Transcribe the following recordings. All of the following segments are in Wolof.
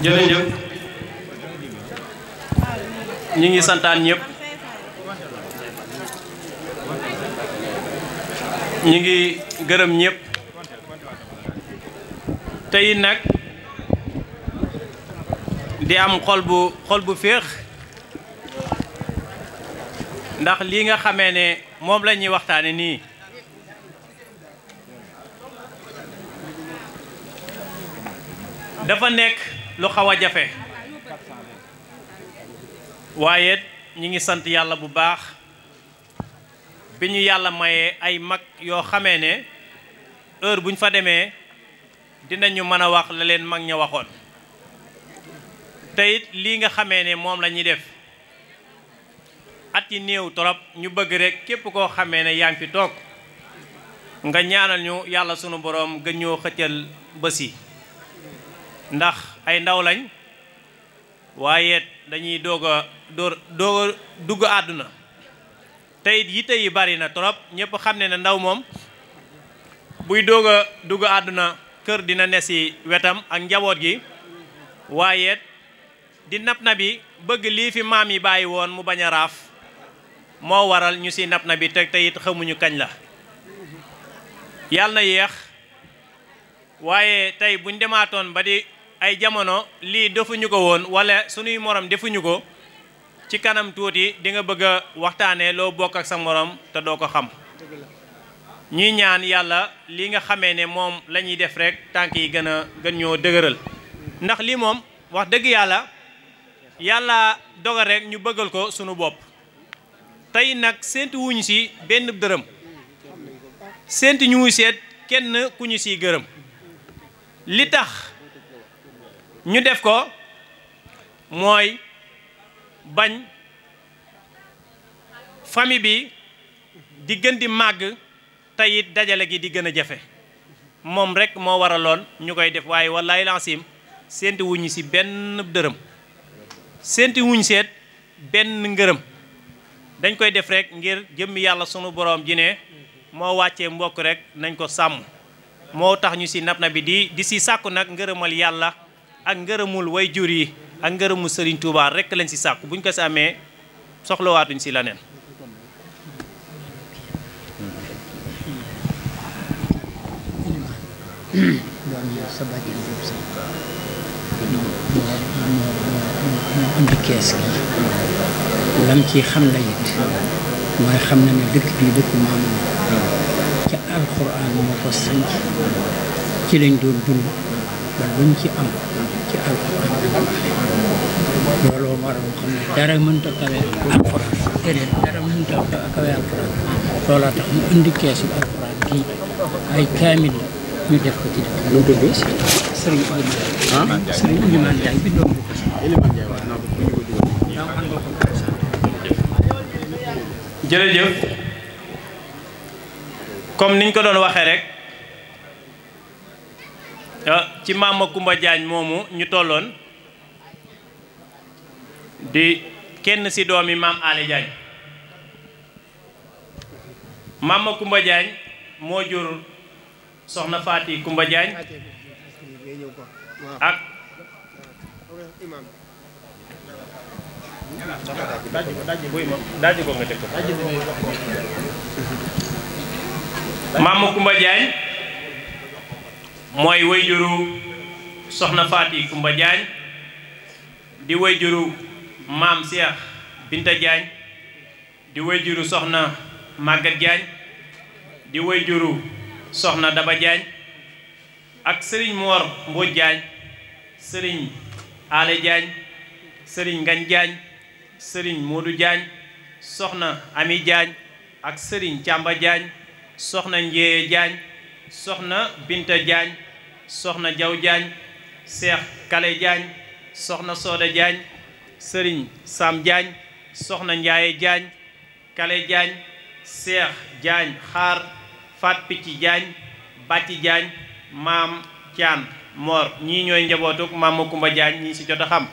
jërëjëf ñi ngi santaan ñëpp ñi ngi gërëm ñëpp tey nag di am xol bu féex ndax lii nga xamee ne moom la ñuy waxtaane nii dafa nekk lu xaw a jafe waaye ñi ngi sant yàlla bu baax bi ñu yàlla mayee ay mag yoo xamee ne heure buñ fa demee dinañu mën a wax la leen mag ña waxoon te it lii nga xamee ne moom la ñuy def at yi néew torop ñu bëgg rek képp koo xamee ne yaa ngi fi toog nga ñaanal ñu yàlla sunu boroom gën ñoo xëccal bés yi ndax ay ndaw lañ waaye dañuy doog a dugg àdduna te it yitte yi bari na trop ñëpp xam ne ndaw moom buy doog a dugg àdduna kër dina ne si wetam ak njaboot gi waaye di nap bi bëgg lii fi maam yi bàyyi woon mu bañ a raaf moo waral ñu si nap bi te it xamuñu kañ la yàlla na yéex waaye tey buñ demaatoon ba di ay jamono lii defuñu ko woon wala suñuy morom defuñu ko ci kanam tuuti di nga bëgg a waxtaanee loo bokk ak sa morom te doo ko xam ñuy ñaan yàlla li nga xamee ne moom la ñuy def rek tànk yi gën ñoo dëgëral ndax lii moom wax dëgg yàlla dogal rek ñu bëggal ko sunu bopp tey nag séentu wuñu si benn dërëm séentu ñu seet kenn ku ñu siy gërëm li tax ñu def ko mooy bañ famille bi di gën di màgg te it dajale gi di gën a jafe moom rek moo waraloon ñu koy def waaye wallaay lansim séentu wuñu si benn dërëm séentu wuñu seet benn ngërëm dañ koy def rek ngir jëmmi yàlla sunu boroom ji ne moo wàccee mbokk rek nañ ko sàmm moo tax ñu si nap bi di si sàkku nag ngërëmal yàlla ak ngërëmul way jur yi ak ngërëmul Serigne Touba rek lañ si sàkku buñ ko si amee soxlawaatuñ si leneen. indi kees gi lam ci xam la it mooy xam na ne dëkk bii dëkku maam ca alxuraan moo ko sanc ci lañ doon dund ba luñ ci am ci alxuraan looloo waral xam ne dara mënta kawe alxuraan déedéet dara mënta kawe alxuraan looloo tax mu indi keesu alxuraan gi ay kaamil ñu def ko ci dëkk lu tudd Sëriñ Ilimaan Sëriñ Ilimaan Njaay bi doon ko Ilimaan Njaay wax naa ko ñu ko dugal jërëjëf comme niñ ko doon waxee rek ci Maam Kumba Jaañ moomu ñu tolloon di kenn ci doomi Maam Ale Jaañ Maam Kumba Jaañ moo jur soxna Faati Kumba Jaañ ak daji ko nga teg ko Maam Kumba Jaañ mooy wayjuru soxna Faati Kumba Jaañ di wayjuru maam Cheikh Binta Jaañ di wayjuru soxna Magat Jaañ di wayjuru soxna Daba Jaañ ak sëriñ Moor Mbooj Jaañ sëriñ Ale Jaañ sëriñ Ngañ Jaañ sëriñ Moodu Jaañ soxna Ami Jaañ ak sëriñ Càmba Jaañ soxna Njéeye Jaañ soxna Binta Jaañ soxna Jaw Jaañ Seex Kale Jaañ soxna Sooda Jaañ sëriñ Sam Jaañ soxna Njaaye Jaañ Kale Jaañ Seex Jaañ Xaar Faat Picci Jaañ Bàcci Jaañ maam Caan Moor ñii ñooy njabootuk Maam Kumba Jaañ ñii ci jot a xam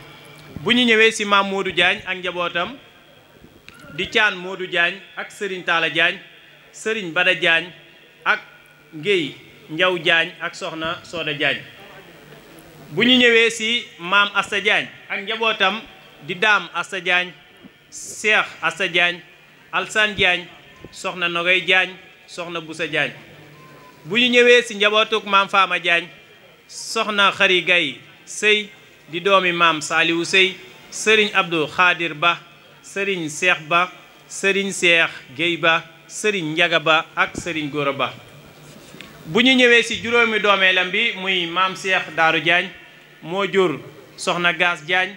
bu ñu ñëwee ci maam Moodu Jaañ ak njabootam di Caan Moodu Jaañ ak sëriñ Taala Jaañ sëriñ Bada Jaañ ak Ngéy Njaw Jaañ ak soxna Sooda Jaañ bu ñu ñëwee si maam Asta Diagne ak njabootam di daam Asta Diagne Cheikh Asta Diagne Alsane Diagne soxna Nogay Diagne soxna Boussa Diagne bu ñu ñëwee si njabootuk maam Fama Diagne soxna Xari Gay Sëy di doomi maam Saliwu Sëy sëriñ Abdou Khadir Ba sëriñ Cheikh Ba sëriñ Cheikh Guèye Ba sëriñ Njaga Ba ak sëriñ Góora Ba bu ñu ñëwee si juróomi doomeelam bi muy maam Cheikh Daaru Diagne moo jur soxna Gaas Diagne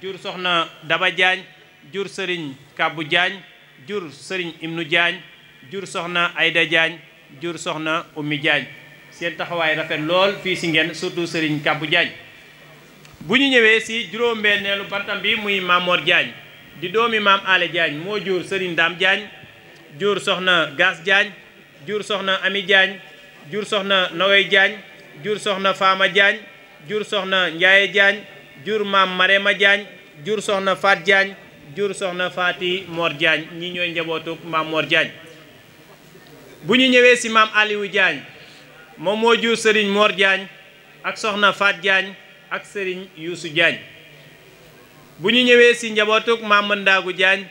jur soxna Daba Diagne jur sëriñ Kabbu Diagne jur sëriñ Ibnu Diagne jur soxna Ayda Diagne jur soxna Ummi Diagne seen taxawaay rafet lool fii si ngeen surtout sëriñ Kabbu Diagne bu ñu ñëwee si juróom-benneelu bantam bi muy Mamor Diagne di doomi maam Ale Diagne moo jur sëriñ Dame Diagne jur soxna Gaas Diagne jur soxna Ami Diagne jur soxna Nogoy Diagne jur soxna Fama Diagne jur soxna Ndiaye Diagne jur maam Marema Diagne jur soxna Fat Diagne jur soxna Faati Mor Diagne ñi ñooy njabootu maam Mor Diagne bu ñu ñëwee si maam Aliou Diagne moom moo jur sëriñ Mor Diagne ak soxna Fat Diagne ak sëriñ Youssou Diagne bu ñu ñëwee si njabootuk maam Ndaagu Diagne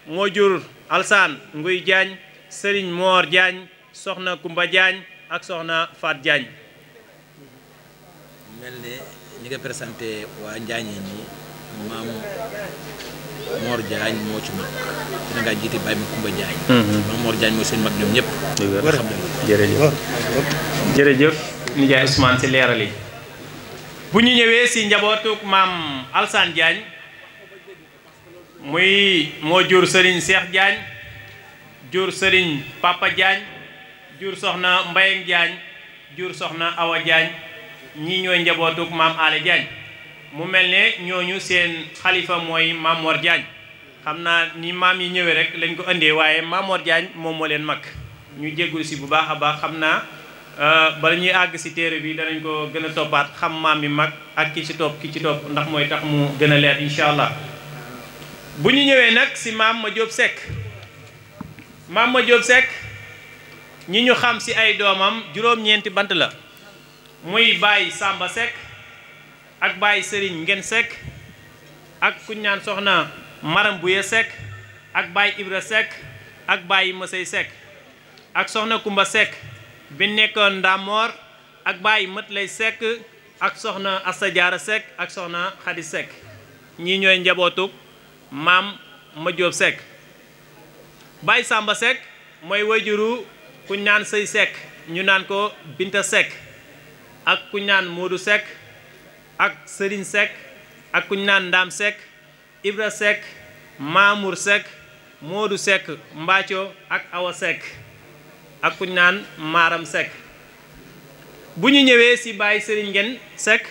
moo jur Alsaan Nguy Diagne sëriñ Mor Diagne soxna Kumba Diagne ak soxna Fat Diagne mel ne ñi nga présenté waa Njaañeen ñi maam Mor Diagne moo ci mag dina ngaa jiite Baye ma Kumba Diagne maam Mor Diagne mooy seen mag ñoom ñëpp jërëjëf nijaay Ousmane si leeral yi bu ñu ñëwee si njabootuk maam Alsane Diagne muy moo jur sëriñ Cheikh Diagne jur sëriñ Papa Diagne jur soxna Mbayeng Diagne jur soxna Awa Diagne ñii ñooy njabootuk maam Ale Diagne mu mel ne ñooñu seen xalifa mooy maam Mor Diagne xam naa ni maam yi ñëwee rek lañ ko indee waaye maam Mor Diagne moom moo leen mag ñu jéggul si bu baax a baax xam naa bala ñuy àgg si téere bi danañ ko gën a toppaat xam maam mi mag ak ki ci topp ndax mooy tax mu gën a leer incha allah bu ñu ñëwee nag si maam ma Jóob Seck maam ma Jóob Seck ñi ñu xam si ay doomam juróom-ñeenti bant la muy Baye Samba Seck ak Baye Serigne Ngen Seck ak kuñ naan soxna Maram Buye Seck ak Baye Ibra Seck ak Baye Masey Seck ak soxna Kumba Seck bi nekkoon Ndamor ak Baye Mët Lay Seck ak soxna Asta Diarra Seck ak soxna Khady Seck ñii ñooy njabootuk maam ma Jóob Seck Baye Samba Seck mooy wajuru kuñ naan Sëy Seck ñu naan ko Binta Seck ak kuñ naan Modou Seck ak Serigne Seck ak kuñ naan Ndam Seck Ibra Seck Mamour Seck Modou Seck Mbacco ak Awa Seck ak kuñ naan Maram Seck bu ñu ñëwee si Baye Serigne Ngen Seck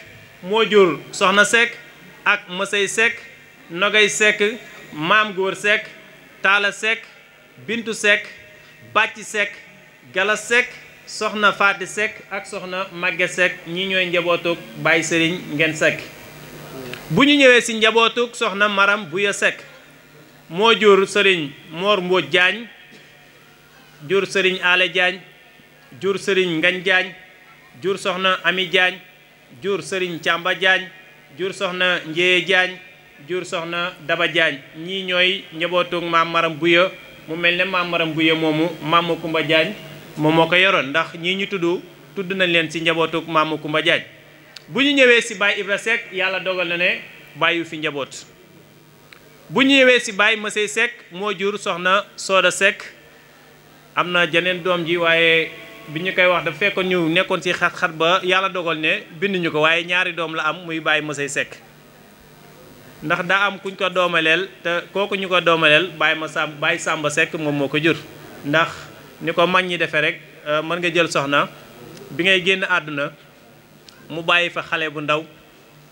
moo jur Soxna Seck ak Masey Seck Nogay Seck Maam Góor Seck Taala Seck Bintu Seck Bàcci Seck Gala Seck soxna Faati Seck ak soxna Magge Seck ñi ñooy njabootuk Baye Serigne Ngen Seck bu ñu ñëwee si njabootuk soxna Maram Buya Seck moo jur Serigne Mor Mbodj Diagne jur Serigne Ale Diagne jur Serigne Ngañ Diagne jur soxna Ami Diagne jur Serigne Càmba Diagne jur soxna Njéye Diagne jur soxna Daba Diagne ñii ñooy njabootuk maam Maram Buya mu mel ne maam Maram Buya moomu maam Kumba Diagne moom moo ko yoroon ndax ñii ñu tudd nañ leen si njabootuk maam Kumba Diagne bu ñu ñëwee si Baye Ibra Seck yàlla dogal na ne bàyyi fi njaboot bu ñu ñëwee si Baye Masey Seck moo jur soxna Sooda Seck am na jeneen doom ji waaye bi ñu koy wax dafa fekkoon ñu nekkoon si xat-xat ba yàlla dogal ne binduñu ko waaye ñaari doom la am muy Baye Masey Seck ndax daa am kuñ ko doomaleel te kooku ñu ko doomaleel Baye Samba Seck moom moo ko jur ndax ni ko mag ñi defee rek mën nga jël soxna bi ngay génn àdduna mu bàyyi fa xale bu ndaw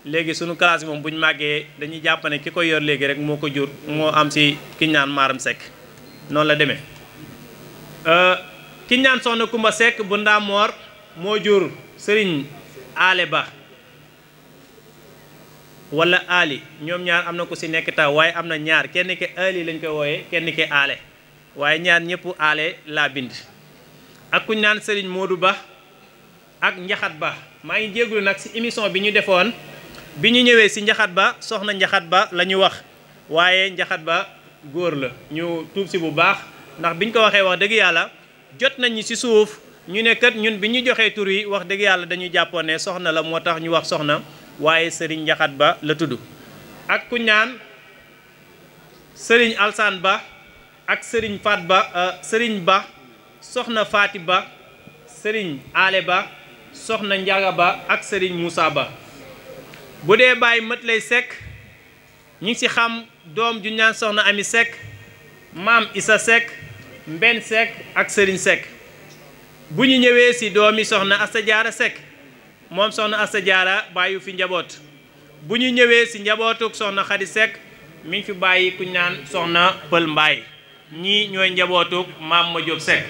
léegi sunu classe moom bu ñu màggee dañuy jàpp ne ki ko yor léegi rek moo ko jur moo am si kiñ naan Maram Seck noonu la demee kiñ naan soxna Kumba Seck bu Ndaamoor moo jur Serigne Ale Ba wala Ali ñoom ñaar am na ko si nekk taw waaye am na ñaar kenn ki Ali lañ koy wooyee kenn ki Ale waaye ñaar ñëpp Ale laa bind ak kuñ naan Serigne Modou Ba ak njaxat ba maa ngi jéggulu nag si émission bi ñu defoon bi ñu ñëwee si njaxat ba soxna njaxat ba la ñu wax waaye njaxat ba góor la ñu tuub si bu baax ndax biñ ko waxee wax dëgg yàlla jot nañu si suuf ñu ne kat ñun bi ñu joxee tur yi wax dëgg yàlla dañu jàppoon ne soxna la moo tax ñu wax soxna waaye sëriñ njaxat ba la tudd ak ku ñaan sëriñ alsaan ba ak sëriñ faat ba sëriñ ba soxna faati ba sëriñ ale ba soxna njaga ba ak sëriñ Moussa ba bu dee bàyyi mët lay sekk ñi ngi si xam doom ju ñaan soxna ami sekk maam isa sekk mbenn sekk ak sëriñ sekk bu ñu ñëwee si doomi soxna asta jaara sekk moom soxna asta jaara bàyyu fi njaboot bu ñu ñëwee si njabootuk soxna xadi sekk mi ngi fi bàyyi ku ñaan soxna pël mbaay ñii ñooy njabootuk maam ma jóob sekk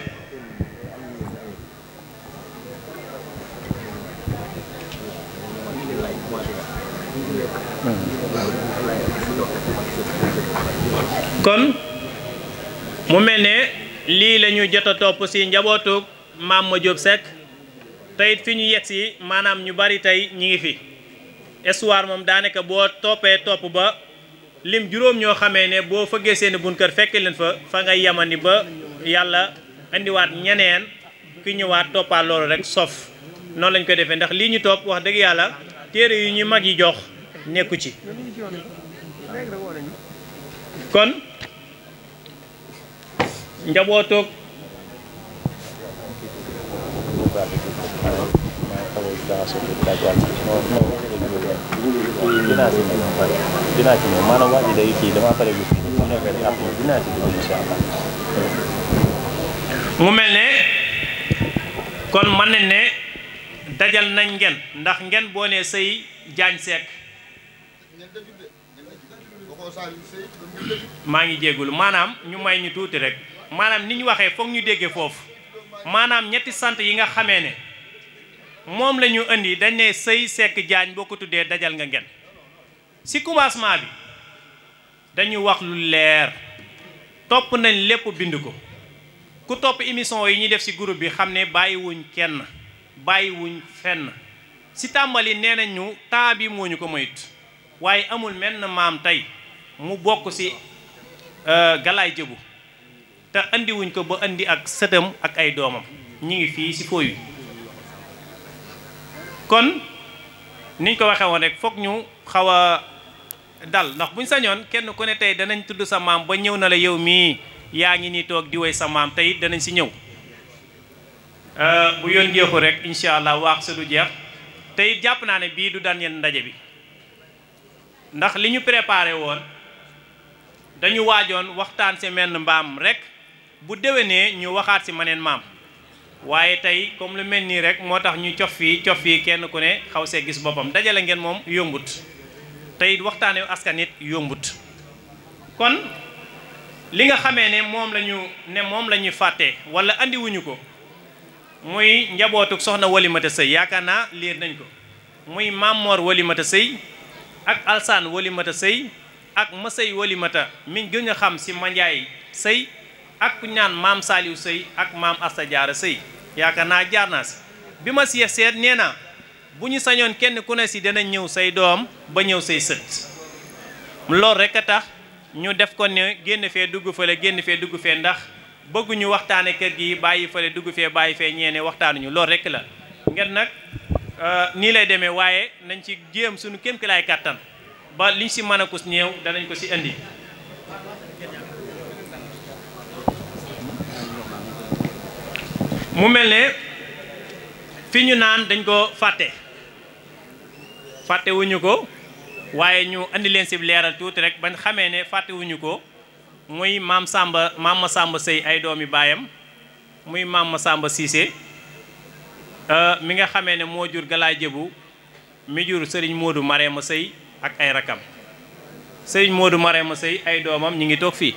kon mu mel ne lii la ñu jot a topp si njabootuk maam ma jóob sekk tey fi ñu yegg si maanaam ñu bari tey ñi ngi fi histoire moom daanaka boo toppee topp ba lim juróom ñoo xamee ne boo fëggee seeni bunt kër fekk leen fa ngay yamani ba yàlla indiwaat ñeneen ki ñëwaat toppaat loolu rek sof noonu lañ ko defee ndax lii ñu topp wax dëgg yàlla téere yu ñu mag yi jox nekku ci kon njabootoog dinaa ci ñëw maanaam waa ji day kii dama pare gis mu nekk rek après dinaa ci ñëw incha allah. mu mel ne kon mën nañ ne dajal nañ ngeen ndax ngeen boo nee sëy jaañ sekk maa ngi jéggulu maanaam ñu may ñu tuuti rek maanaam ni ñu waxee foog ñu déggee foofu maanaam ñetti sant yi nga xamee ne moom la ñu indi dañ ne sëy sekk jaañ boo ko tuddee dajal nga ngeen si commencement bi dañu wax lu leer topp nañ lépp bind ko ku topp émission yi ñuy def si groupe bi xam ne bàyyiwuñ kenn bàyyiwuñ fenn si tàmbali nee nañ ñu temps bi moo ñu ko moyut waaye amul menn maam tey mu bokk si galaay jëbu te andiwuñ ko ba andi ak sëtam ak ay doomam ñi ngi fii si fooy wi kon niñ ko waxee woon rek foog ñu xaw a dal ndax buñ sañoon kenn ku ne tey danañ tudd sa maam ba ñëw na la yow mii yaa ngi nii toog di woy sa maam tey danañ si ñëw bu yoon jeexu rek incha allah waax sa du jeex tey jàpp naa ne bii du daan yenn ndaje bi ndax li ñu préparé woon dañu waajoon waxtaan si menn mbaam rek bu déwénee ñu waxaat si maneen maam waaye tey comme lu mel nii rek moo tax ñu cof fii kenn ku ne xaw see gis boppam dajale ngeen moom yombut tey waxtaanee askan it yombut kon li nga xamee ne moom la ñu fàtte wala andiwuñu ko muy njabootuk soxna Walimata Sëy yaakaar naa liir nañ ko muy Mamor Walimata Sëy ak Alsaan Walimata Sëy ak Masëy Walimata miñ gën a xam si Mandiaye Sëy ak ku ñaan maam Saliou Sëy ak maam Asta Jaara Sëy yaakaar naa jaar naa si bi ma si seet nee na bu ñu sañoon kenn ku ne si dana ñëw say doom ba ñëw say sët loolu rek a tax ñu def ko ne génn fee dugg fële génn fee dugg fee ndax bëgguñu waxtaane kër gi bàyyi fële dugg fee bàyyi fee ñeene waxtaanuñu loolu rek la ngeen nag nii lay demee waaye nañ ci jéem suñu kéem ki laay kàttan ba liñ si mën a kus néew danañ ko si indi mu mel ne fi ñu naan dañ ko fàttewuñu ko waaye ñu andi leen si leeral tuuti rek bañ xamee ne fàttewuñu ko muy maam Masamba Sëy ay doomi baayam muy maam Masamba Cissé mi nga xamee ne moo jur Galaay Jëbu mi jur Sëriñ Moodu Mareema Sëy ak ay rakam Sëriñ Moodu Mareema Sëy ay doomam ñi ngi toog fii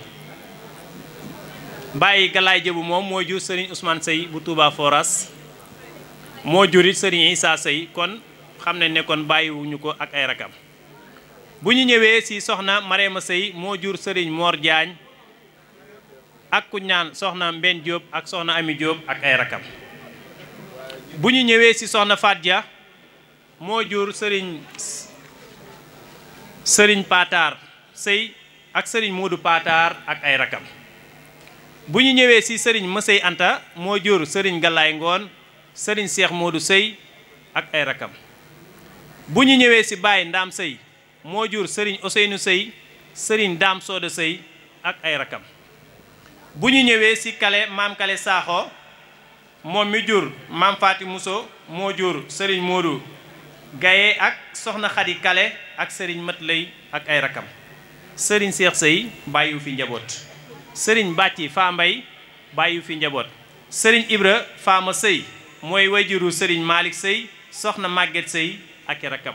bàyyi Galaay Jëbu moom moo jur Sëriñ Ousmane Sëy bu Touba Foras moo jurit Sëriñ Issa Sëy kon xam ne kon bàyyiwuñu ko ak ay rakam bu ñu ñëwee si soxna Mareema Sëy moo jur Sëriñ Mor Jaañ ak ku ñaan soxna Mbenn Diop ak soxna Ami Diop ak ay rakam bu ñu ñëwee ci soxna Faat Dia moo jur sëriñ Pataar Sëy ak sëriñ Moodu Pataar ak ay rakam. bu ñu ñëwee ci sëriñ Mësey Anta moo jur sëriñ Galaay Ngoon sëriñ Seex Moodu Sëy ak ay rakam. bu ñu ñëwee ci Baay Ndaam Sëy moo jur sëriñ Ousseynou Sëy sëriñ Daam Sooda Sëy ak ay rakam. bu ñu ñëwee ci Kale maam Kale Saaxo moom mi jur maam Faati Muso moo jur sëriñ Moodu Gaye ak soxna Xadi Kale ak sëriñ Mat Lay ak ay rakam. sëriñ Seex Sëy bàyyiwu fi njaboot. sëriñ Bàcci Faa Mbay bàyyiwu fi njaboot. sëriñ Ibra Faama Sëy mooy wajuru sëriñ Malick Sëy soxna Màgget Sëy ak i rakam.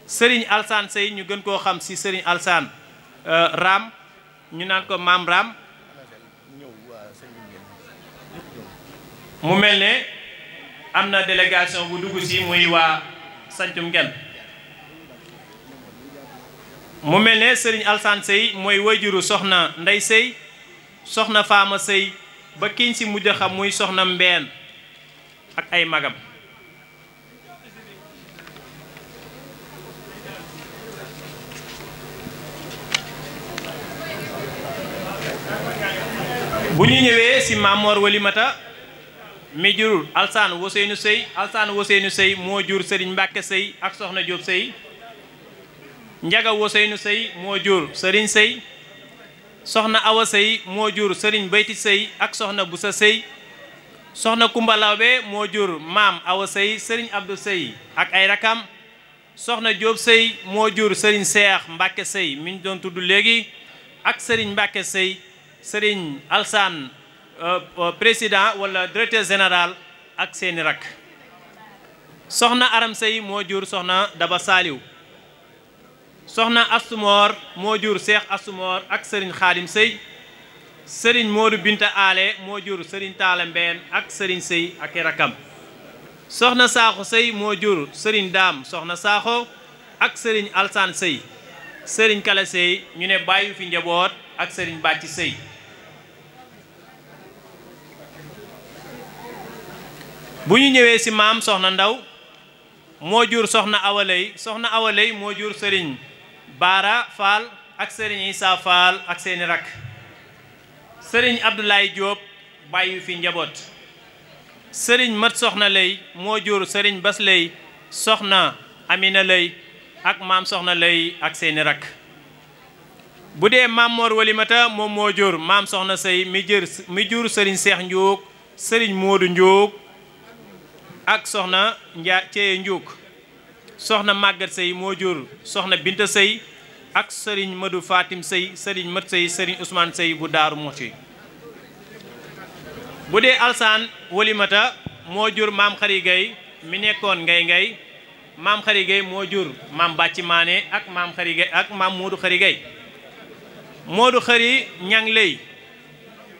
sëriñ Alsaan Sëy ñu gën koo xam ci sëriñ Alsaan Raam ñu naan ko maam Raam. mu mel ne am na délégation bu dugg ci muy waa sancum Ngel. mu mel ne sëriñ Alsaan Sëy mooy wajuru soxna Ndey Sëy soxna Faama Sëy ba kiñ ci mujj xam muy soxna Mbeen ak ay magam. bu ñu ñëwee ci Mamor Walimata mi jur Alsaan Woseynu Sëy Alsaan Woseynu Sëy moo jur sëriñ Mbàkke Sëy ak soxna Jóob Sëy. Njaga Woseynu Sëy moo jur sëriñ Sëy soxna Awa Sëy moo jur sëriñ Bayti Sëy ak soxna Busa Sëy. soxna Kumba Lawbe moo jur maam Awa Sëy sëriñ Abdu Sëy ak ay rakam. soxna Jóob Sëy moo jur sëriñ Seex Mbàkke Sëy mi ñu doon tudd léegi ak sëriñ Mbàkke Sëy sëriñ Alsaan président wala directeur général ak seeni rak. soxna Aram Sëy moo jur soxna Daba Saaliw. soxna Astumoor moo jur Seex Astumoor ak sëriñ Xaadim Sëy. sëriñ Moodu Binta Ale moo jur sëriñ Taala Mbeen ak sëriñ Sëy ak i rakam. soxna Saaxo Sëy moo jur sëriñ Daam soxna Saaxo ak sëriñ Alsaan Sëy. sëriñ Kala Sëy ñu ne bàyyi fi njaboot ak sëriñ Bàcci Sëy. bu ñu ñëwee ci maam soxna Ndaw moo jur soxna Awalay soxna Awalay moo jur sëriñ Baara Faal ak sëriñ Isaa Faal ak seeni rak. sëriñ Abdoulaye Diop bàyyi fi njaboot. sëriñ Mat soxna Lay moo jur sëriñ Bas Lay soxna Amina Lay ak maam soxna Lay ak seeni rak. bu dee maam Mor Walimata moom moo jur maam soxna Sëy mi jur sëriñ Seex Njuug sëriñ Moodu Njuug ak soxna Ceye Njuug. soxna Màggat Sëy moo jur soxna Binta Sëy ak sëriñ Madu Fatim Sëy sëriñ Mat Sëy sëriñ Ousmane Sëy bu Daaru Muxti. bu dee Alsaan Walimata moo jur maam Xari Gay mi nekkoon ngay maam Xari Gay moo jur maam Bàcci Maane ak maam Xari Gay ak maam Moodu Xari Gay. Moodu Xari Ñang Lay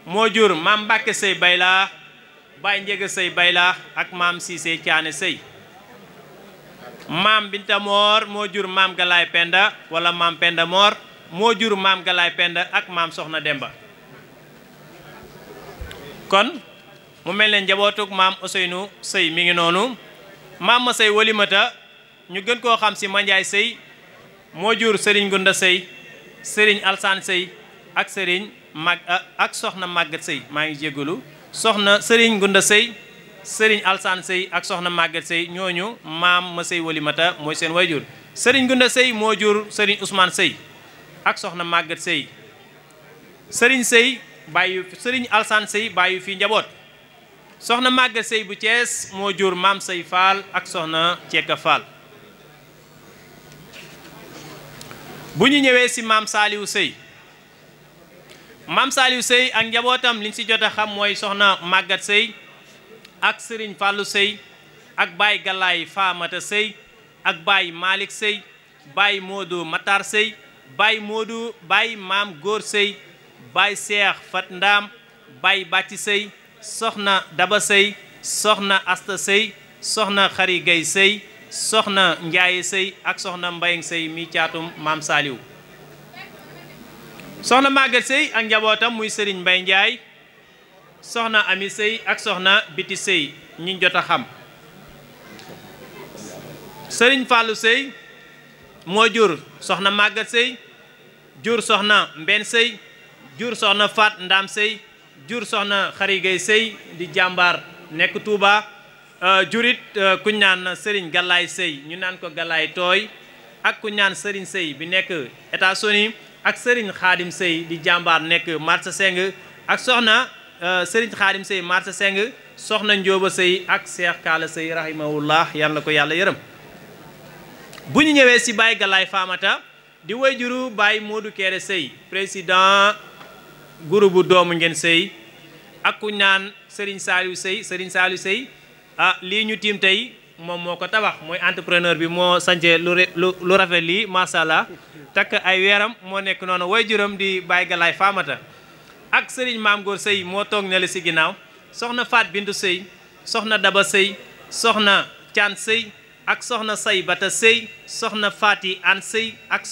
moo jur maam Mbàkke Sëy Baylaa Baay Njega Sëy Baylaa ak maam Siise Caane Sëy. maam Binta Moor moo jur maam Galaay Penda wala maam Penda Moor moo jur maam Galaay Penda ak maam Soxna Demba. kon mu mel ne njabootug maam Ousseynou Sëy mi ngi noonu. maam ma Sëy Walimata ñu gën koo xam ci Mandiaye Sëy moo jur sëriñ Gunda Sëy sëriñ Alsaan Sëy ak sëriñ ak soxna Màggat Sëy maa ngi jégalu soxna sëriñ Gunda Sëy sëriñ Alsaan Sëy ak soxna Màggat Sëy ñooñu maam ma Sëy Walimata mooy seen wayjur. sëriñ Gunda Sëy moo jur sëriñ Ousmane Sëy ak soxna Màggat Sëy. sëriñ Sëy bàyyi sëriñ Alsaan Sëy bàyyi fi njaboot. soxna Màggat Sëy bu Cees moo jur maam Sëy Faal ak soxna Ceeka Faal. bu ñu ñëwee ci maam Saaliwu Sëy maam Saaliwu Sëy ak njabootam liñ ci jot a xam mooy soxna Màggat Sëy ak sëriñ Fàllu Sëy ak baay Galaay Faamata Sëy ak baay Malick Sëy baay Moodu Matar Sëy baay Moodu baay maam Góor Sëy baay Seex Fat Ndaam baay Bàcci Sëy soxna Daba Sëy soxna Asta Sëy soxna Xari Gay Sëy soxna Njaaye Sëy ak soxna Mbayang Sëy mi caatum maam Saaliw. soxna Màggat Sëy ak njabootam muy sëriñ Mbay Njaay soxna Ami Sëy ak soxna Biti Sëy ñi jot a xam. sëriñ Fallou Sey moo jur soxna Maguette Sey jur soxna Mbenn Sey jur soxna Fat Ndam Sey jur soxna Xarigay Sey di jàmbaar nekk Touba jurit kuñ naan sëriñ Galaay Sey ñu naan ko Galaay Tooy ak kuñ naan sëriñ Sey bi nekk États-Unis ak sëriñ Xaadim Sey di jàmbaar nekk Marsa Seng ak soxna sëriñ Xaadim Sey Marsa Seng soxna Njóoba Sey ak Cheikh Kaala Sey rahimahullah yal na ko yàlla yërëm. bu ñu ñëwee si Baye Galaay Famata di wayjuru Baye Modou Kéré Sey président groupe bu doomu ngeen Sey ak ku naan Serigne Saliou Sey lii ñu tiim tey moom moo ko tabax mooy entrepreneur bi moo sance lu rafet lii macha allah takk ay weeram moo nekk noonu wayjuram di Baye Galaay Famata ak Serigne Maam Góor Sey moo toog ne la si ginnaaw soxna Faat Bintu Sey soxna Daba Sey soxna Caan Sey ak soxna Say Bata Sey soxna Faati An Sey ak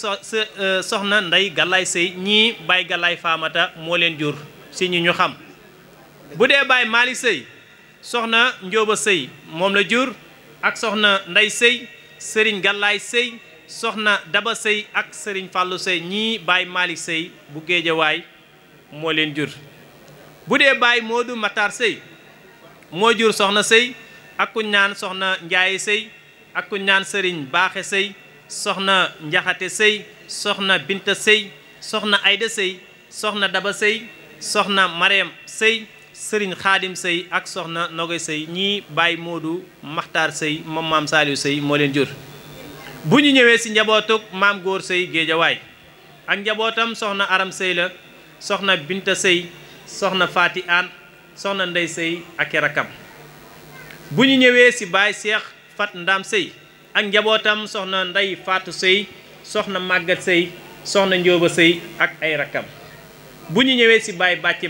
soxna Ndey Galaay Sey ñii Baye Galaay Famata moo leen jur si ñi ñu xam. bu dee Baye Malick Sey soxna Njóoba Sey moom la jur ak soxna Ndey Sey Serigne Galaay Sey soxna Daba Sey ak Serigne Fallou Sey ñii Baye Malick Sey bu Géejawaay moo leen jur. bu dee Baye Modou Matar Sey moo jur soxna Sey ak kuñ naan soxna Njaaye Sey ak kuñ naan Serigne Baaxe Sey soxna Njaxate Sey soxna Binta Sey soxna Ayda Sey soxna Daba Sey soxna Mariam Sey Serigne Xaadim Sey ak soxna Nogoy Sey ñii Baye Modou Maxtaar Sey moom maam Saliou Sey moo leen jur. bu ñu ñëwee si njabootug maam Góor Sey Géejawaay ak njabootam soxna Aram Sey la soxna Binta Sey soxna Faati An soxna Ndey Sey ak i rakam. bu ñu ñëwee si Baye Cheikh Fat Ndam Sey ak njabootam soxna Ndey Faatu Sey soxna Màggat Sey soxna Njóoba Sey ak ay rakam. bu ñu ñëwee si Baye Bàcci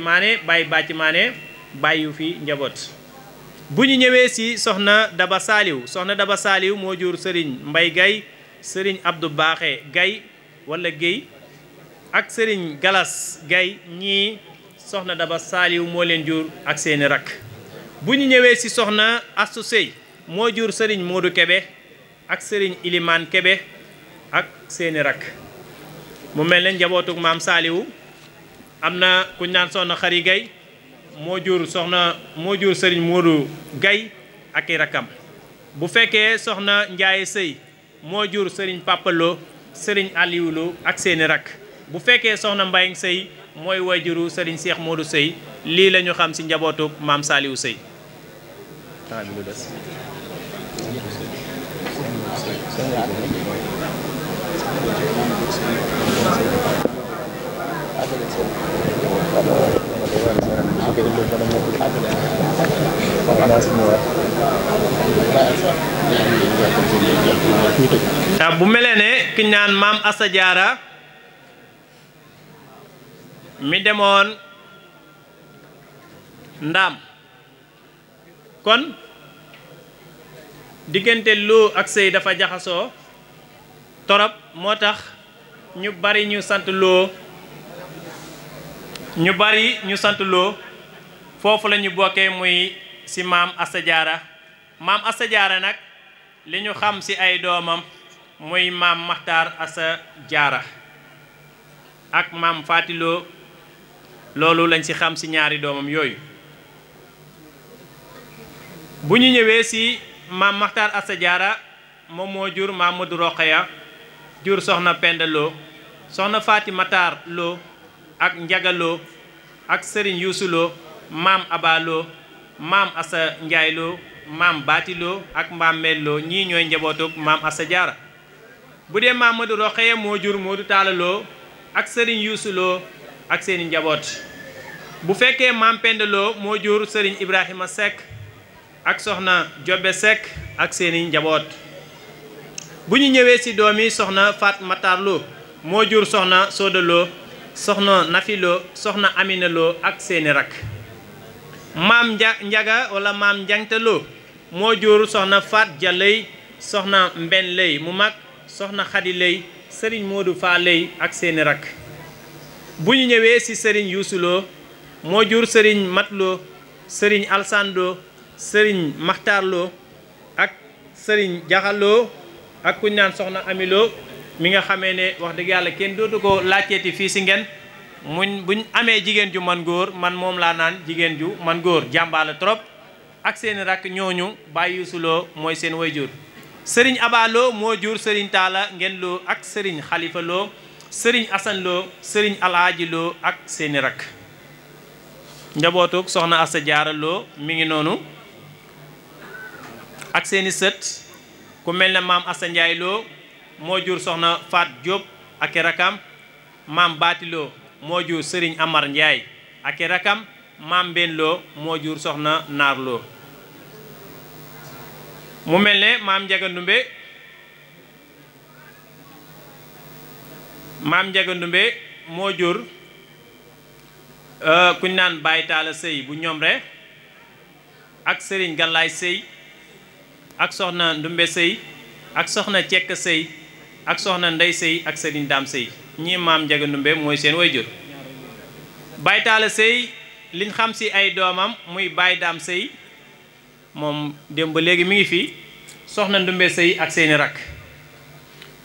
Maane bàyyiwu fi njaboot. bu ñu ñëwee si soxna Daba Saaliw moo jur Serigne Mbay Gay Serigne Abdou Baaxe Gay wala Géy ak Serigne Galas Gay ñii soxna Daba Saaliw moo leen jur ak seeni rakk. bu ñu ñëwee si soxna Astu Sey moo jur Serigne Modou Kebe ak Serigne Ilimaan Kebe ak seeni rakk. mu mel ne njabootug maam Saaliwu am na kuñ naan soxna Xari Gay moo jur Serigne Modou Gay ak i rakkam. bu fekkee soxna Njaaye Sey moo jur Serigne Papalo Serigne Aliou Lo ak seeni rakk. bu fekkee soxna Mbayang Sey mooy wayjuru Serigne Cheikh Modou Sey lii la ñu xam si njabootu maam Saliou Sey. bu melee ne ki ñaan maam Assa Diarra mi demoon Ndaam kon diggante Lo ak Sey dafa jaxasoo torop moo tax ñu bari ñu sant Lo foofu la ñu bokkee muy ci maam Assa Diarra nag li ñu xam ci ay doomam muy maam Maxtaar Assa Diarra ak maam Fatiloo loolu lañ ci xam ci ñaari doomam yooyu. bu ñu ñëwee ci maam Maxtaar Assa Diarra moom moo jur maam Modou Rokhaya jur soxna Penda Lo soxna Faati Matar Lo ak Njaga Lo ak Serigne Youssou Lo maam Aba Lo maam Assa Ndiaye Lo maam Baati Lo ak maam Mel Lo ñii ñooy njabootug maam Assa Diarra. bu dee maam Modou Rokhaya moo jur Modou Talla Lo ak Serigne Youssou Lo ak seeni njaboot. bu fekkee maam Penda Lo moo jur Serigne Ibrahima Seck ak soxna Jobe Seck ak seeni njaboot. bu ñu ñëwee ci doomi soxna Fat Matar Lo moo jur soxna Soda Lo soxna Nafi Lo soxna Amina Lo ak seeni rak. maam Njaga wala maam Njangta Lo moo jur soxna Fat Ja Lay soxna Mbenn Lay mu mag soxna Xadi Lay Serigne Modou Fa Lay ak seeni rak. bu ñu ñëwee ci Serigne Youssou Lo moo jur Serigne Mat Lo Serigne Alsane Lo Serigne Maxtar Lo ak Serigne Jaxal Lo ak kuñ naan soxna amiloo mi nga xamee ne wax dëgg yàlla kenn dootu ko laajteeti fii si ngeen buñ amee jigéen ju man góor man moom laa naan jigéen ju man góor jàmbaala trop ak seeni rakk ñooñu Baye Youssou Lo mooy seen wayjur sëriñ Aba Lo moo jur sëriñ Taala Ngeen Lo ak sëriñ Xalifa Lo sëriñ Asan Lo sëriñ Alaaji Lo ak seeni rakk njabootuk soxna Assa Jaara Lo mi ngi noonu ak seeni sët ku mel ne maam Assa Njaay Lo moo jur soxna Faat Diop ak i rakam maam Baati Lo moo jur sëriñ Amar Njaay ak i rakam maam Mbeen Lo moo jur soxna Naar Lo mu mel ne maam Njaga Ndumbe moo jur kuñ naan Baay Taala Sëy bu ñoom re ak sëriñ Gallaay Sëy ak soxna Ndumbe Sëy ak soxna Cekk Sëy ak soxna Ndey Sëy ak sëriñ Daam Sëy ñii maam Njaga Ndumbe mooy seen wayjur Baay Taala Sëy liñ xam si ay doomam muy Baay Daam Sëy moom démb ba léegi mi ngi fi soxna Ndumbe Sëy ak seeni rakk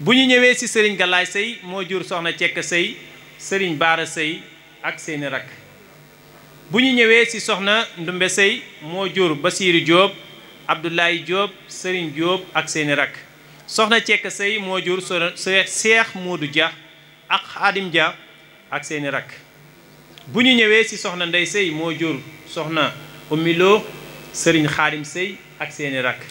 bu ñu ñëwee si sëriñ Galaay Sëy moo jur soxna Cekk Sëy sëriñ Baara Sëy ak seeni rakk bu ñu ñëwee si soxna Ndumbe Sëy moo jur Basiiru Jóob Abdoulaye Jóob sëriñ Jóob ak seeni rakk soxna Cekk Sëy moo jur Seex Moodu Ja ak Xaadim Ja ak seeni rakk bu ñu ñëwee si soxna Ndey Sëy moo jur soxna Ummi Lo sëriñ Xaadim Sëy ak seeni rakk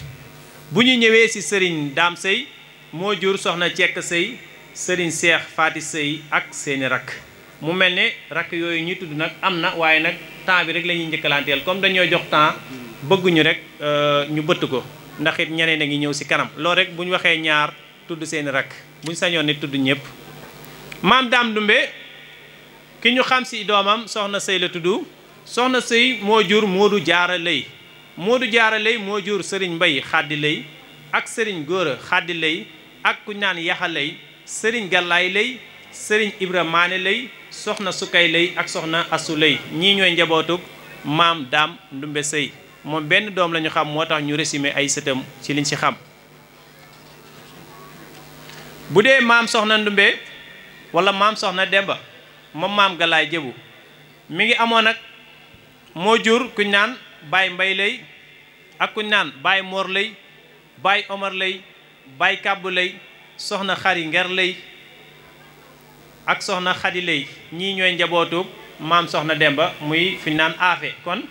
bu ñu ñëwee si sëriñ Daam Sëy moo jur soxna Cekk Sëy sëriñ Seex Faati Sëy ak seeni rakk mu mel ne rakk yooyu ñuy tudd nag am na waaye nag temps bi rek la ñuy njëkkalanteel comme dañoo jox temps bëgguñu rek ñu bëtt ko ndax it ñeneen a ngi ñëw si kanam loolu rek bu ñu waxee ñaar tudd seeni rakk bu ñu sañoon ne tudd ñëpp maam Daam Ndumbe ki ñu xam si doomam soxna Sëy la tudd soxna Sëy moo jur Moodu Jaara Lay Moodu Jaara Lay moo jur sëriñ Mbay Xaddi Lay ak sëriñ Góora Xaddi Lay ak ku naan Yaxa Lay sëriñ Gallaay Lay sëriñ Ibra Maane Lay soxna Sukay Lay ak soxna Asu Lay ñii ñooy njabootug maam Daam Ndumbe Sëy moom benn doom la ñu xam moo tax ñu résumé ay sëtam ci liñ ci xam bu dee maam soxna Ndumbe wala maam soxna Demba moom maam Galaay Jëbu mi ngi amoon nag moo jur kuñ naan Baay Mbay Lay ak kuñ naan Baay Moor Lay Baay Omar Lay Baay Kàbbu Lay soxna Xari Nger Lay ak soxna Xadi Lay ñii ñooy njabootu maam soxna Demba muy fi naan aafe kon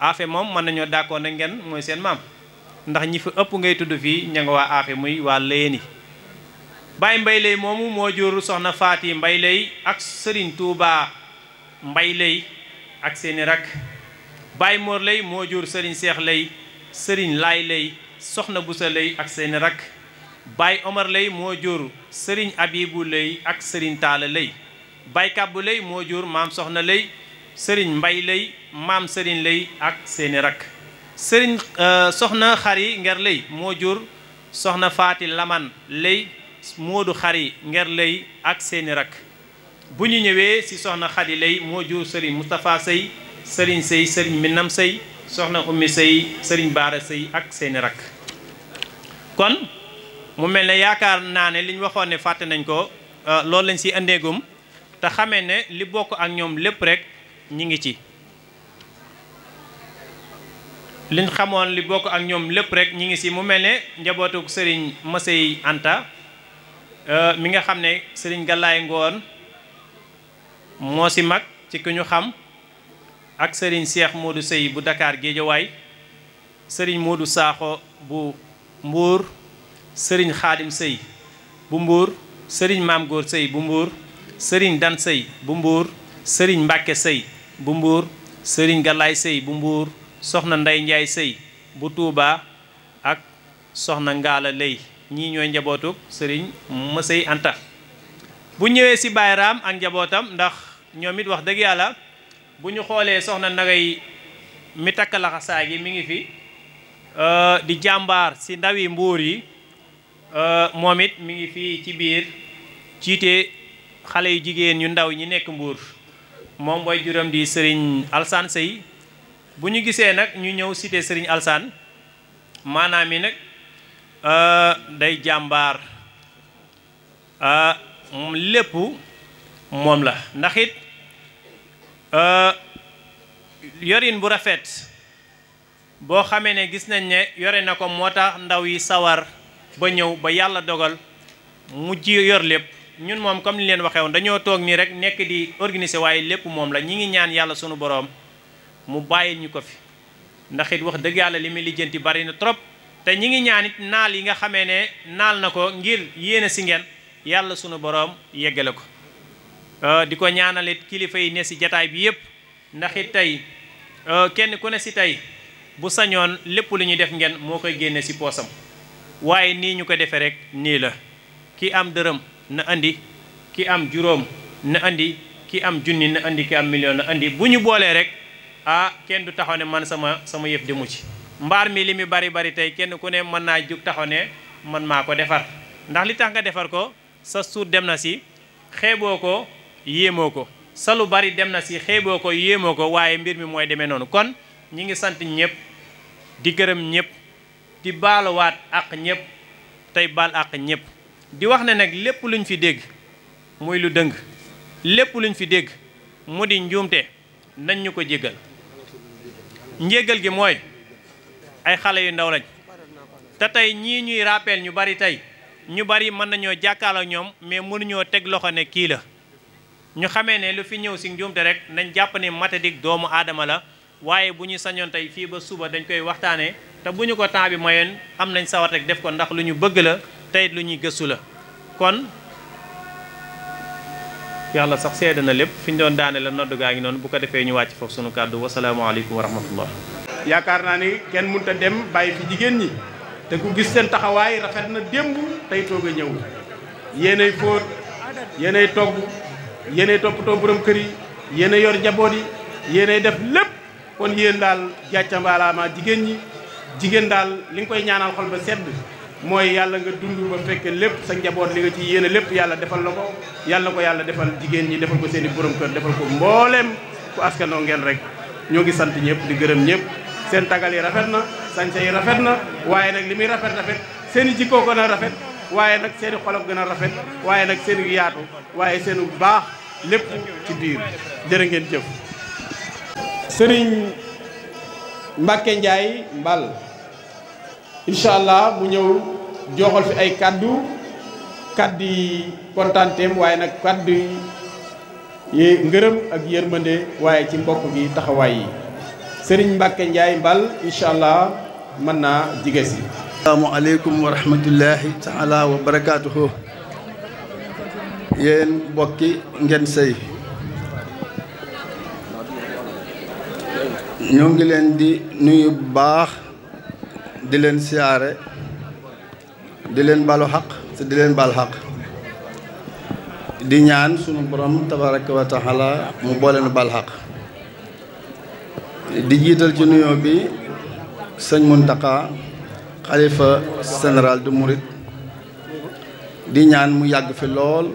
aafe moom mën nañoo d'accord na ngeen mooy seen maam ndax ñi fi ëpp ngay tudd fii ña nga waa aafe muy waa Layeni Baay Mbay Lay moomu moo jur soxna Faati Mbay Lay ak sëriñ Tuubaa Mbay Lay ak seeni rakk Baay Moor Lay moo jur sëriñ Seex Lay sëriñ Laay Lay soxna Busa Lay ak seeni rakk Baay Omar Lay moo jur sëriñ Abibu Lay ak sëriñ Taala Lay Baay Kàbbu Lay moo jur maam soxna Lay sëriñ Mbay Lay maam sëriñ Lay ak seeni rakk sëriñ soxna Xari Nger Lay moo jur soxna Faati Laman Lay Moodu Xari Nger Lay ak seeni rakk bu ñu ñëwee ci soxna Xadi Lay moo jur sëriñ Moustapha Sëy sëriñ Sëy sëriñ Minam Sëy soxna Ummi Sëy sëriñ Baara Sëy ak seeni rakk kon mu mel ne yaakaar naa ne li ñu waxoon ne fàtte nañ ko loolu lañ ci andeegum te xamee ne li bokk ak ñoom lépp rek ñi ngi ci liñ xamoon li bokk ak ñoom lépp rek ñi ngi ci mu mel ne njabootu sëriñ Masey Anta mi nga xam ne sëriñ Galaay Ngoon moo ci mag ci ku ñu xam ak sëriñ Cheikh Modou Sey bu Dakar Géejawaay sëriñ Modou Sakho bu Mbuur sëriñ Xaadim Sey bu Mbuur sëriñ Maam Góor Sey bu Mbuur sëriñ Dan Sey bu Mbuur sëriñ Mbàkke Sey bu Mbuur sëriñ Galaay Sey bu Mbuur soxna Ndey Njaay Sey bu Tuuba ak soxna Ngaala Lay ñii ñooy njabootu sëriñ Masey Anta bu ñëwee ci Baay Raam ak njabootam ndax ñoom it wax dëgg yàlla bu ñu xoolee soxna Nagay mi takk laxasaay gi mi ngi fi di jàmbaar ci ndawi Mbuur yi moom it mi ngi fii ci biir jiite xale yu jigéen yu ndaw ñi nekk Mbuur moom mooy juróom di sëriñ Alsaan Sey bu ñu gisee nag ñu ñëw cité sëriñ Alsaan maanaam yi nag day jàmbaar moom lépp moom la ndax it yorin bu rafet boo xamee ne gis nañ ne yore na ko moo tax ndaw yi sawar ba ñëw ba yàlla dogal mu ji yor lépp ñun moom comme ni leen waxee woon dañoo toog nii rek nekk di organiser waaye lépp moom la ñi ngi ñaan yàlla sunu boroom mu bàyyil ñu ko fi ndax it wax dëgg yàlla li muy lijjanti bari na trop te ñi ngi ñaan it naal yi nga xamee ne naal na ko ngir yéene si ngeen yàlla sunu boroom yeggale ko di ko ñaanal it kilifa yi ne si jataay bi yëpp ndax it tey kenn ku ne si tey bu sañoon lépp lu ñuy def ngeen moo koy génne si poosam waaye nii ñu ko defee rek nii la ki am dërëm na andi ki am juróom na andi ki am junni na andi ki am million na andi bu ñu boolee rek kenn du taxaw ne man sama yëf demu ci mbaar mi li mu bari bari tey kenn ku ne mën naa jug taxaw ne man maa ko defar ndax li tax nga defar ko sa suut dem na si xeeboo ko yéemoo ko sa lu bari dem na si xeeboo ko yéemoo ko waaye mbir mi mooy demee noonu kon ñi ngi sant ñëpp di gërëm ñëpp di baaluwaat ak ñëpp tey baal ak ñëpp di wax ne nag lépp luñ fi dégg muy lu dëng lépp luñ fi dégg mu di njuumte nañ ñu ko jéggal njéggal gi mooy ay xale yu ndaw lañ te tey ñii ñuy rappel ñu bari tey ñu bari mën nañoo jàkkaarloo ak ñoom mais mënuñoo teg loxo ne kii la ñu xamee ne lu fi ñëw si njuumte rek nañ jàpp ne matadik doomu aadama la waaye bu ñu sañoon tey fii ba suba dañ koy waxtaanee te bu ñu ko temps bi mayoon am nañ sawar rek def ko ndax lu ñu bëgg la tey lu ñuy gëstu la kon yàlla sax seede na lépp fi ñu doon daane la noddu gaa ngi noonu bu ko defee ñu wàcc foofu sunu kàddu wasalaamaaleykum wa rahmatullah. yaakaar naa ni kenn mënut a dem bàyyi fi jigéen ñi te ku gis seen taxawaay rafet na démb tey toog a ñëw yéenay fóot yéenay togg yéenay toppatoo borom kër yi yéenay yor njaboot yi yéenay def lépp kon yéen daal jàccambaalaama jigéen ñi jigéen daal li nga koy ñaanal xol ba sedd mooy yàlla nga dund ba fekke lépp sa njaboot li nga ci yéene lépp yàlla defal la ko yàlla ko yàlla defal jigéen ñi defal ko seen i borom kër defal ko mbooleem ku askanoo ngeen rek ñoo ngi sant ñëpp di gërëm ñëpp seen tagal yi rafet na sañse yi rafet na waaye nag li muy rafet rafet seen i jikkoo gën a rafet waaye nag seen i xolof gën a rafet waaye nag seen i yaatu waaye seen i baax lépp ci biir jërë ngeen jëf. Sëriñ Mbacke Ndiaye Mbal incha allah mu ñëw joxal fi ay kaddu yi kontaanteem waaye nag kaddu yi ngërëm ak yërmande waaye ci mbokk gi taxawaay yi Sëriñ Mbacke Ndiaye Mbal incha allah mën naa jige si. asalaamaaleykum wa rahmatullahi taala wa barakaatuhu. yéen mbokki Ngeen Sëy ñoo ngi leen di nuyu bu baax di leen siyaare di leen balu xaq te di leen bal xaq di ñaan sunu borom tabaraka wa taala mu boole nu bal xaq di jiital ci nuyoo bi sëñ Muntaxa xalifa général de Mouride di ñaan mu yàgg fi lool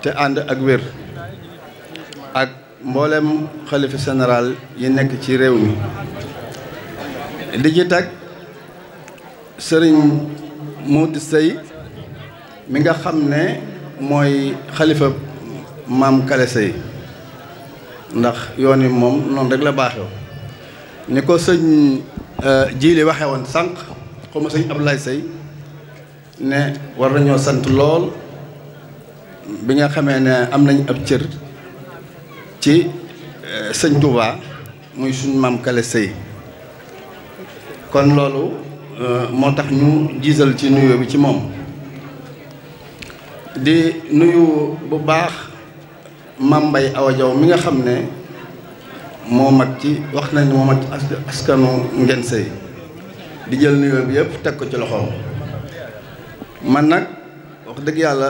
te ànd ak wér ak mboolem xalifa général yi nekk ci réew mi di ci teg sëriñ Modou Sey mi nga xam ne mooy xalifa maam Kale Sey ndax yoon wi moom noonu rek la baaxew ni ko sëñ Jili waxe woon sànq xaw ma sëñ Abdoulaye Sey ne war nañoo sant lool bi nga xamee ne am nañ ab cër ci sëñ Touba muy suñ maam Kale Sey kon loolu moo tax ñu jiital ci nuyoo bi ci moom di nuyu bu baax Mame Mbaye Awa Diaw mi nga xam ne moo mag ci wax nañ moo mag ci askanu Ngeen Sëy di jël nuyoo bi yëpp teg ko ci loxoom man nag wax dëgg yàlla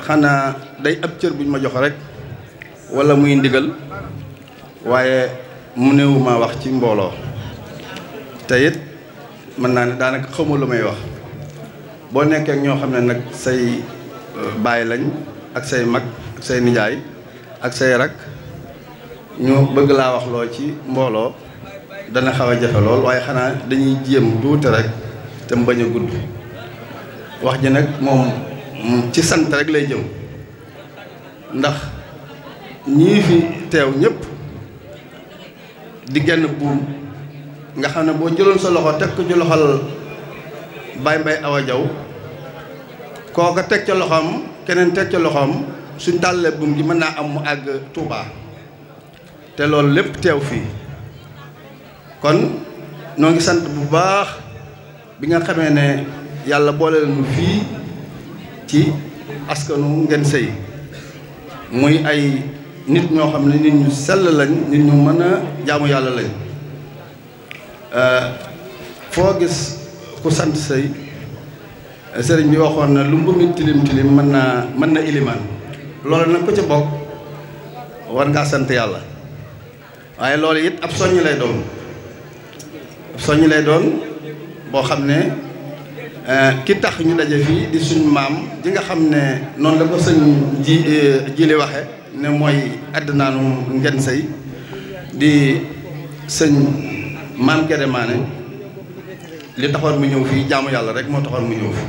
xanaa day ab cër bu ñu ma jox rek wala muy ndigal waaye mu néewu ma wax ci mbooloo te it mën naa ne daanaka xawma lu may wax boo nekkee ak ñoo xam ne nag say baay lañ ak say mag ak say nijaay ak say rak ñu bëgg laa wax loo ci mbooloo dana xaw a jafe lool waaye xanaa dañuy jéem tuuti rek te mu bañ a gudd wax ji nag moom ci sant rek lay jëm ndax ñii fi teew ñëpp di genn buum nga xam ne boo jëloon sa loxo teg ko ci loxol Baye Mbaye Awa Diaw kooka teg ca loxoom keneen teg ca loxoom suñ tàllee buum gi mën naa am mu àgg Touba te loolu lépp teew fii kon noo ngi sant bu baax bi nga xamee ne yàlla boole nu fii ci askanu Nguène Seye muy ay nit ñoo xam ne nit ñu sell lañ nit ñu mën a jaamu yàlla lañ foo gis ku sant Seye sëriñ bi waxoon na lu mbumi tilim tilim mën na ilimaan loolu nag ko ca bokk war ngaa sant yàlla waaye loolu it ab soññ lay doon boo xam ne ki tax ñu daje fii di suñ maam ji nga xam ne noonu la ko sëñ jili waxe ne mooy àddinaanu Nguène Seye di sëñ maam Guédé Mané li taxoon mu ñëw fii jaamu yàlla rek moo taxoon mu ñëw fi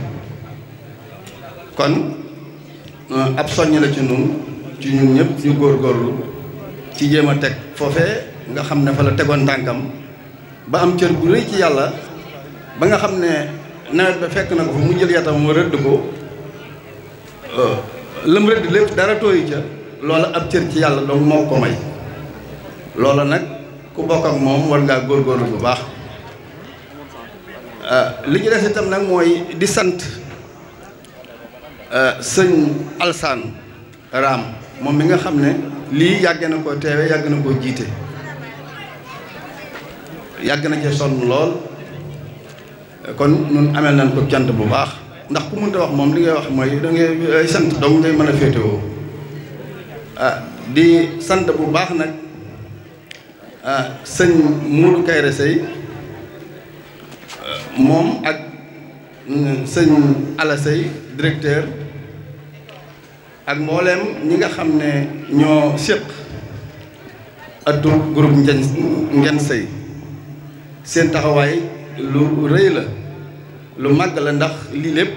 kon ab soññ la ci ñun ñëpp ñu góorgóorlu ci jéem a teg foofee nga xam ne fa la tegoon tànkam ba am cër bu rëy ci yàlla ba nga xam ne nawet ba fekk na ko fa mu jël yatam mu rëdd ko lëm rëdd lépp dara tooyu ca loola ab cër ci yàlla donc moo ko may loola nag ku bokk ak moom war ngaa góorgóorlu bu baax li ci des itam nag mooy di sant sëñ Alsaan Raam moom mi nga xam ne lii yàgg na koo teewe yàgg na koo jiite yàgg na ci sonn lool kon ñun amel nañ ko cant bu baax ndax ku mënta wax moom li ngay wax mooy da ngay sant dong ngay mën a féetewoo di sant bu baax nag sëñ Moudou Kayre Seye moom ak sëñ Ala Seye directeur ak mbooleem ñi nga xam ne ñoo séq atu groupe Nguène Seye seen taxawaay lu rëy la lu màgg la ndax lii lépp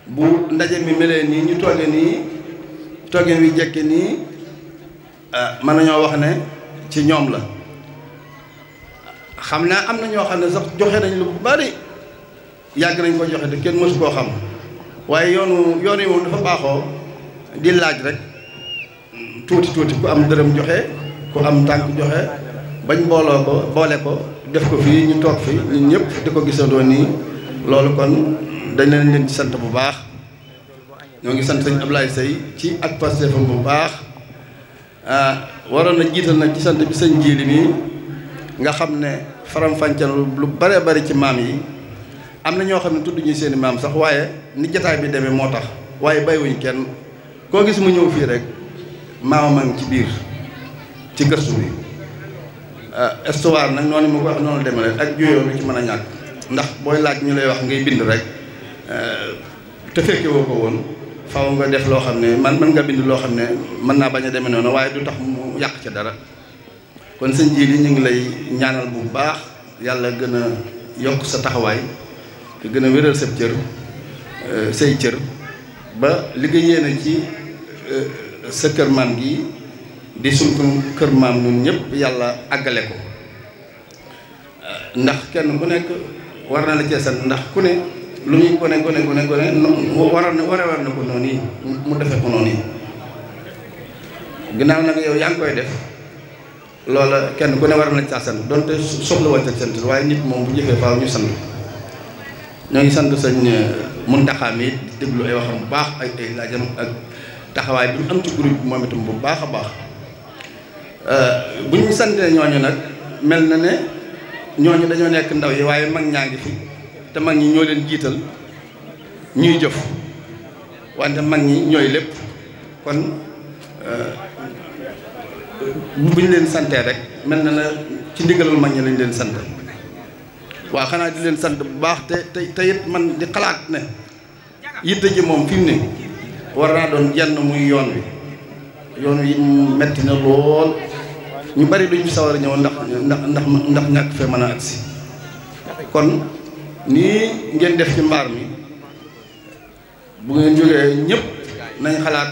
bu ndaje mi melee nii ñu tooge nii tooge wi jekke nii mën nañoo wax ne ci ñoom la xam naa am na ñoo xam ne sax joxe nañ lu bari yàgg nañ ko joxe te kenn mësu koo xam waaye yoon yi moom dafa baaxoo di laaj rek tuuti ku am dërëm joxe ku am tànk joxe bañ boole ko def ko fii ñu toog fi ñun ñëpp di ko gisandoo nii loolu kon dañ leen ci sant bu baax ñoo ngi sant sëñ Ablaye Seye ci ak pastéefam bu baax waroon na jiital nag ci sant bi sëñ Jili mi nga xam ne faram-fàcceel lu bare bari ci maam yi am na ñoo xam ne tudd ñu seeni maam sax waaye ni jataay bi demee moo tax waaye bàyyiwuñ kenn koo gis mu ñëw fii rek maamam a ngi ci biir ci gëstu bi histoire nag noonu mu ko wax noonu demee rek ak juyoo lu ci mën a ñàkk ndax booy laaj ñu lay wax ngay bind rek te fekke woo ko woon faw nga def loo xam ne mën nga bind loo xam ne mën naa bañ a demee noonu waaye du tax mu yàq ca dara kon sëñ ji li ñu ngi lay ñaanal bu baax yàlla gën a yokk sa taxawaay te gën a wéral sa cër say cër ba li nga yéene ci sa kër maam gi di suñ kër maam ñun ñëpp yàlla àggale ko ndax kenn ku nekk war na la cee sant ndax ku ne lu ñuy gone war na ko noonu yi mu defee ko noonu yi ginnaaw nag yow yaa ngi koy def loola kenn ku ne war na caa sant donte soxla wante sant waaye nit moom bu jëfee faaw ñu sant ñoo ngi sant sëñ Muntaxa mi di déglu ay waxam bu baax ay laajam ak taxawaay bi mu am ci groupe bi moom itam bu baax a baax bu ñu santee ñooñu nag mel na ne ñooñu dañoo nekk ndaw yi waaye mag ñaa ngi fi te mag ñi ñoo leen jiital ñuy jëf wante mag ñi ñooy lépp kon bu ñu leen santee rek mel na ci ndigalul mag ñi lañ leen sant waaw xanaa di leen sant bu baax te it man di xalaat ne yitte ji moom fi mu ne war naa doon jenn muy yoon wi metti na lool ñu bari duñu sawar a ñëw ndax ñàkk fee mën a agsi kon nii ngeen def ci mbaar mi bu ngeen jógee ñëpp nañ xalaat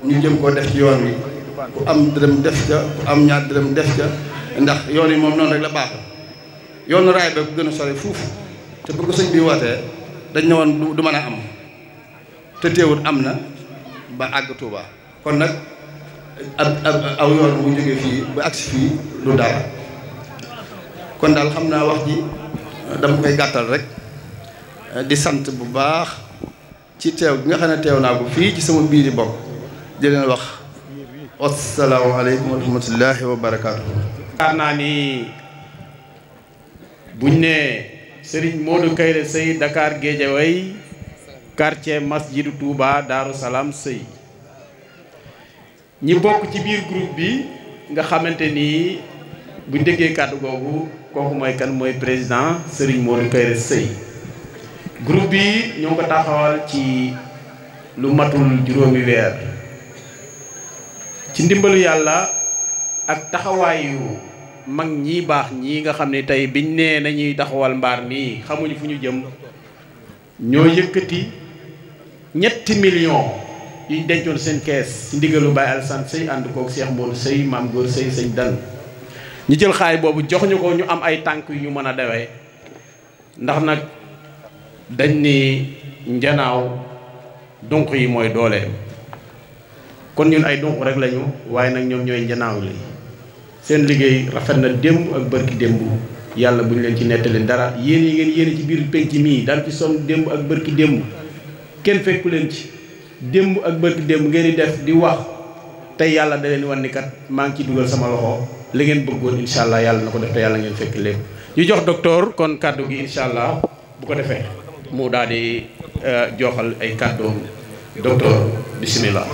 ñu jëm koo def ci yoon wi ku am dërëm def ca ku am ñaar dërëm def ca ndax yoon yi moom noonu rek la baax yoonu raay ba ku gën a sori fuuf te bu ko sëñ bi wootee dañ ne woon du mën a am te teewul am na ba àgg Touba kon nag aw yoon bu jógee fii ba agsi fii du dara kon daal xam naa wax ji dama koy gàttal rek di sant bu baax ci teew bi nga xam ne teew naa ko fii ci sama biiri bokk di leen wax asalaamaaleykum wa rahmatullahi wa barakaatu. yaakaar naa ni buñ ne Serigne Modou Kairé Seye Dakar Guédiawaye quartier Masjidu Touba Darou Salam Seye ñi bokk ci biir groupe bi nga xamante ni buñ déggee kàddu googu kooku mooy kan mooy président Serigne Modou Kairé Seye groupe bi ñoo ko taxawal ci lu matul juróomi weer ci ndimbalu yàlla ak taxawaayu mag ñi baax ñii nga xam ne tey biñ nee nañuy taxawal mbaar mii xamuñu fu ñu jëm ñoo yëkkati 3 millions yuñ dencoon seen kees ci ndigalu Baye Alassane Seye ànd koog Cheikh Modou Seye Maam Góor Seye Sëñ Dan ñu jël xaay boobu jox ñu ko ñu am ay tànk yu ñu mën a dawee ndax nag dañ ni njanaaw dunq yi mooy dooleem kon ñun ay dunq rek lañu waaye nag ñoom ñooy njanaaw li seen liggéey rafet na démb ak bërki démb yàlla bu ñu leen ci nettali dara yéen yi ngeen yéene ci biir penc mii daal ci sonn démb ak bërki démb kenn fekku leen ci démb ak bërki démb ngeen di def di wax tey yàlla da leen wan ni kat maa ngi ciy dugal sama loxo li ngeen bëggoon incha allah yàlla na ko def te yàlla ngeen fekk lépp ñu jox docteur kon kàddu gi incha allah bu ko defee mu daal di joxal ay kàddoom docteur bismillah